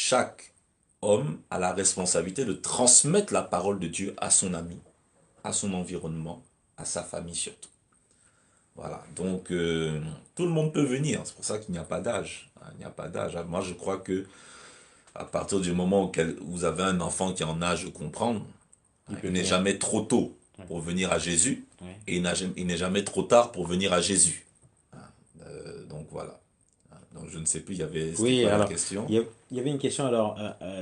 chaque homme a la responsabilité de transmettre la parole de Dieu à son ami, à son environnement, à sa famille surtout. Voilà, donc tout le monde peut venir, c'est pour ça qu'il n'y a pas d'âge. Il n'y a pas d'âge. Moi, je crois que à partir du moment où vous avez un enfant qui est en âge de comprendre, Il peut il n'est venir. jamais trop tôt Ouais. pour venir à Jésus Ouais. et il n'est jamais trop tard pour venir à Jésus. Donc voilà. Donc je ne sais plus, c'était Oui, quoi la alors, question? il y avait une question. Alors,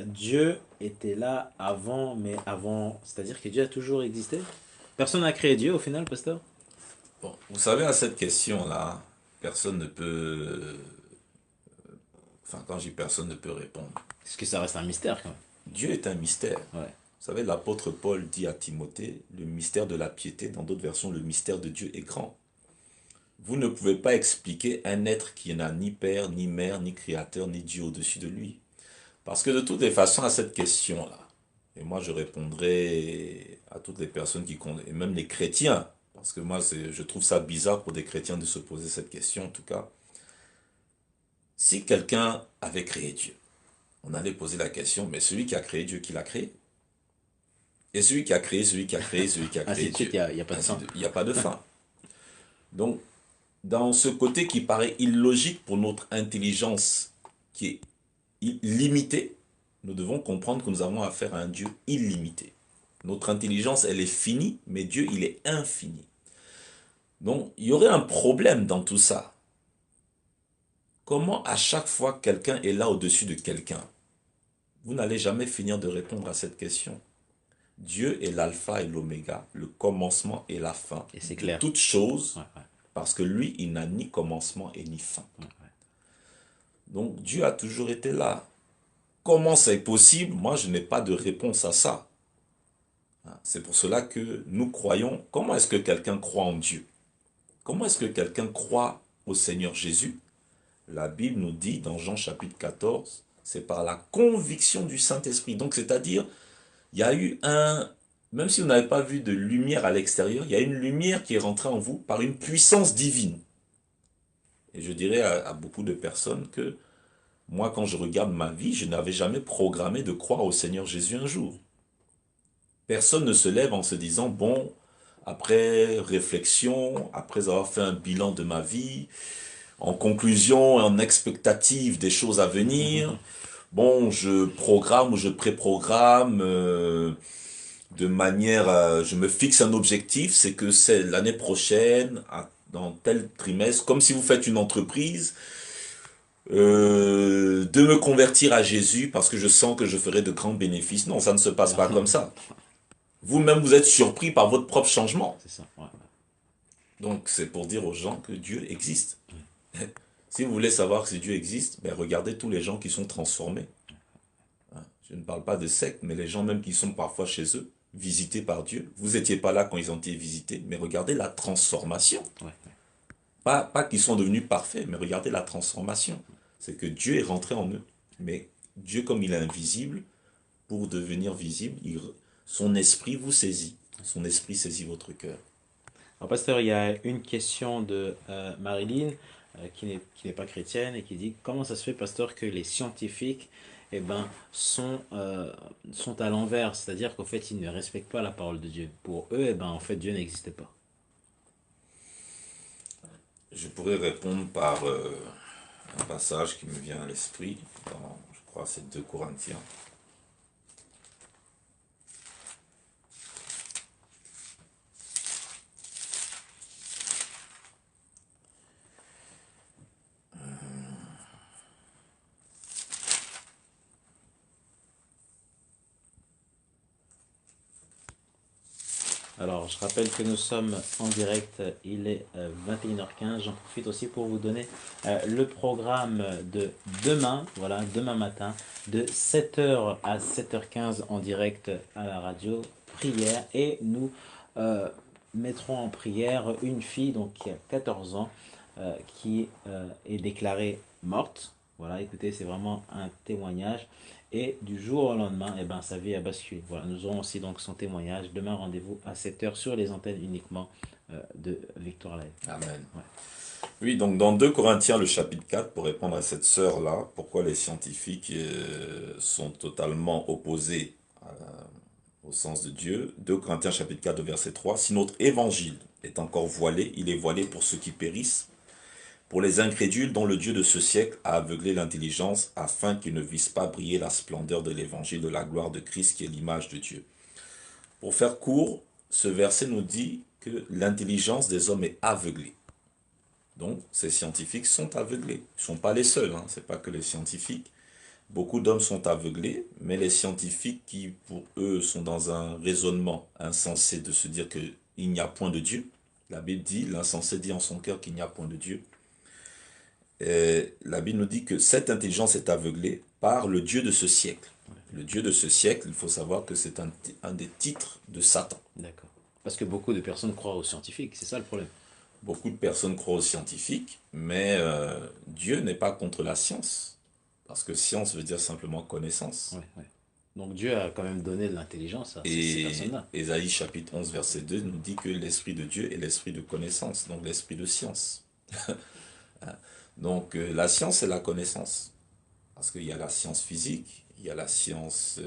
Dieu était là avant, mais avant, c'est-à-dire que Dieu a toujours existé? Personne n'a créé Dieu au final, pasteur? Bon, vous savez, à cette question-là, personne ne peut, enfin quand je dis personne ne peut répondre. Parce que ça reste un mystère quand Dieu est un mystère. même. Ouais. Vous savez, l'apôtre Paul dit à Timothée, le mystère de la piété, dans d'autres versions, le mystère de Dieu est grand. Vous ne pouvez pas expliquer un être qui n'a ni père, ni mère, ni créateur, ni Dieu au-dessus de lui. Parce que de toutes les façons, à cette question-là, et moi je répondrai à toutes les personnes et même les chrétiens, parce que moi je trouve ça bizarre pour des chrétiens de se poser cette question en tout cas. Si quelqu'un avait créé Dieu, on allait poser la question, mais celui qui a créé Dieu, qui l'a créé? Et celui qui a créé, celui qui a créé, celui qui a Ainsi créé de suite, Dieu. il y a pas de fin. Il n'y a pas de fin. Donc, dans ce côté qui paraît illogique pour notre intelligence qui est limitée, nous devons comprendre que nous avons affaire à un Dieu illimité. Notre intelligence, elle est finie, mais Dieu, il est infini. Donc, il y aurait un problème dans tout ça. Comment à chaque fois quelqu'un est là au-dessus de quelqu'un? Vous n'allez jamais finir de répondre à cette question. Dieu est l'alpha et l'oméga, le commencement et la fin Et c'est de clair. toutes choses, Ouais, ouais, parce que lui, il n'a ni commencement et ni fin. ouais, ouais. Donc Dieu a toujours été là. Comment c'est possible? Moi, je n'ai pas de réponse à ça. C'est pour cela que nous croyons. Comment est-ce que quelqu'un croit en Dieu? Comment est-ce que quelqu'un croit au Seigneur Jésus? La Bible nous dit dans Jean chapitre 14, c'est par la conviction du Saint-Esprit. Donc, c'est-à-dire, il y a eu même si vous n'avez pas vu de lumière à l'extérieur, il y a une lumière qui est rentrée en vous par une puissance divine. Et je dirais à beaucoup de personnes que moi, quand je regarde ma vie, je n'avais jamais programmé de croire au Seigneur Jésus un jour. Personne ne se lève en se disant, bon, après réflexion, après avoir fait un bilan de ma vie, en conclusion et en expectative des choses à venir, bon, je programme ou je préprogramme de manière, je me fixe un objectif, c'est que c'est l'année prochaine, dans tel trimestre, comme si vous faites une entreprise, de me convertir à Jésus parce que je sens que je ferai de grands bénéfices. Non, ça ne se passe pas comme ça. Vous-même, vous êtes surpris par votre propre changement. C'est ça. Ouais, Donc, c'est pour dire aux gens que Dieu existe. Si vous voulez savoir si Dieu existe, ben regardez tous les gens qui sont transformés. Je ne parle pas de sectes, mais les gens même qui sont parfois chez eux, visités par Dieu. Vous n'étiez pas là quand ils ont été visités, mais regardez la transformation. ouais, ouais. Pas qu'ils sont devenus parfaits, mais regardez la transformation. C'est que Dieu est rentré en eux. Mais Dieu, comme il est invisible, pour devenir visible, son esprit vous saisit. Son esprit saisit votre cœur. Alors, pasteur, il y a une question de Marilyn qui n'est pas chrétienne et qui dit comment ça se fait, pasteur, que les scientifiques sont à l'envers, c'est-à-dire qu'en fait, ils ne respectent pas la parole de Dieu. Pour eux, en fait, Dieu n'existe pas. Je pourrais répondre par un passage qui me vient à l'esprit, dans, je crois, c'est 2 Corinthiens. Alors, je rappelle que nous sommes en direct, il est 21h15. J'en profite aussi pour vous donner le programme de demain, voilà, demain matin, de 7h à 7h15 en direct à la radio, prière. Et nous mettrons en prière une fille donc, qui a 14 ans, qui est déclarée morte. Voilà, écoutez, c'est vraiment un témoignage. Et du jour au lendemain, sa vie a basculé. Voilà, nous aurons aussi donc son témoignage. Demain, rendez-vous à 7h sur les antennes uniquement de Victoire Live. Amen. Ouais. Oui, donc dans 2 Corinthiens, le chapitre 4, pour répondre à cette sœur-là, pourquoi les scientifiques sont totalement opposés au sens de Dieu. 2 Corinthiens chapitre 4, verset 3. Si notre évangile est encore voilé, il est voilé pour ceux qui périssent, pour les incrédules dont le Dieu de ce siècle a aveuglé l'intelligence afin qu'ils ne vissent pas briller la splendeur de l'évangile de la gloire de Christ qui est l'image de Dieu. Pour faire court, ce verset nous dit que l'intelligence des hommes est aveuglée. Donc, ces scientifiques sont aveuglés. Ils ne sont pas les seuls, hein. Ce n'est pas que les scientifiques. Beaucoup d'hommes sont aveuglés, mais les scientifiques qui, pour eux, sont dans un raisonnement insensé de se dire qu'il n'y a point de Dieu. La Bible dit, l'insensé dit en son cœur qu'il n'y a point de Dieu. Et la Bible nous dit que cette intelligence est aveuglée par le Dieu de ce siècle. Le Dieu de ce siècle, il faut savoir que c'est un des titres de Satan. D'accord. Parce que beaucoup de personnes croient aux scientifiques, c'est ça le problème. Beaucoup de personnes croient aux scientifiques, mais Dieu n'est pas contre la science. Parce que science veut dire simplement connaissance. Ouais, ouais. Donc Dieu a quand même donné de l'intelligence à ces Et personnes-là. Ésaïe chapitre 11 verset 2 nous dit que l'esprit de Dieu est l'esprit de connaissance, donc l'esprit de science. Donc la science c'est la connaissance. Parce qu'il y a la science physique, il y a la science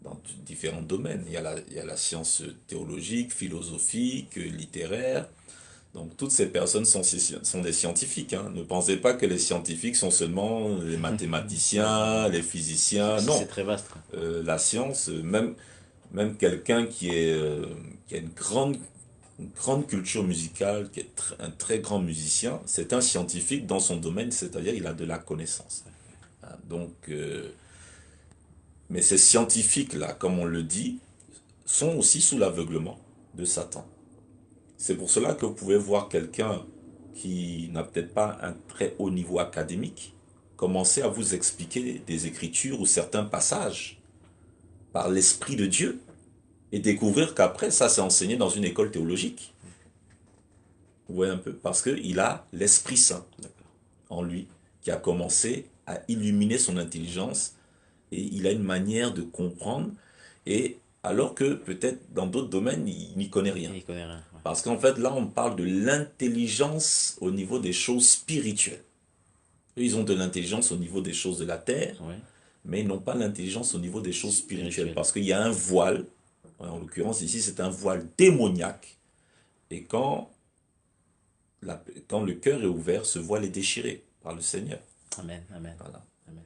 dans différents domaines. Il y a la science théologique, philosophique, littéraire. Donc toutes ces personnes sont des scientifiques, hein. Ne pensez pas que les scientifiques sont seulement les mathématiciens, les physiciens. C'est Non, très vaste, quoi. la science, même quelqu'un qui a une grande culture musicale, qui est un très grand musicien, c'est un scientifique dans son domaine, c'est-à-dire il a de la connaissance. Hein. Donc, mais ces scientifiques-là, comme on le dit, sont aussi sous l'aveuglement de Satan. C'est pour cela que vous pouvez voir quelqu'un qui n'a peut-être pas un très haut niveau académique commencer à vous expliquer des écritures ou certains passages par l'Esprit de Dieu et découvrir qu'après, ça c'est enseigné dans une école théologique. Vous voyez un peu? Parce qu'il a l'Esprit Saint en lui qui a commencé à illuminer son intelligence et il a une manière de comprendre et alors que peut-être dans d'autres domaines, il n'y connaît rien. Il connaît rien. Ouais. Parce qu'en fait, là, on parle de l'intelligence au niveau des choses spirituelles. Eux, ils ont de l'intelligence au niveau des choses de la terre, Ouais. mais ils n'ont pas l'intelligence au niveau des choses spirituelles. Spirituel. Parce qu'il y a un voile, en l'occurrence ici, c'est un voile démoniaque. Et quand le cœur est ouvert, ce voile est déchiré par le Seigneur. Amen, amen, Voilà. amen.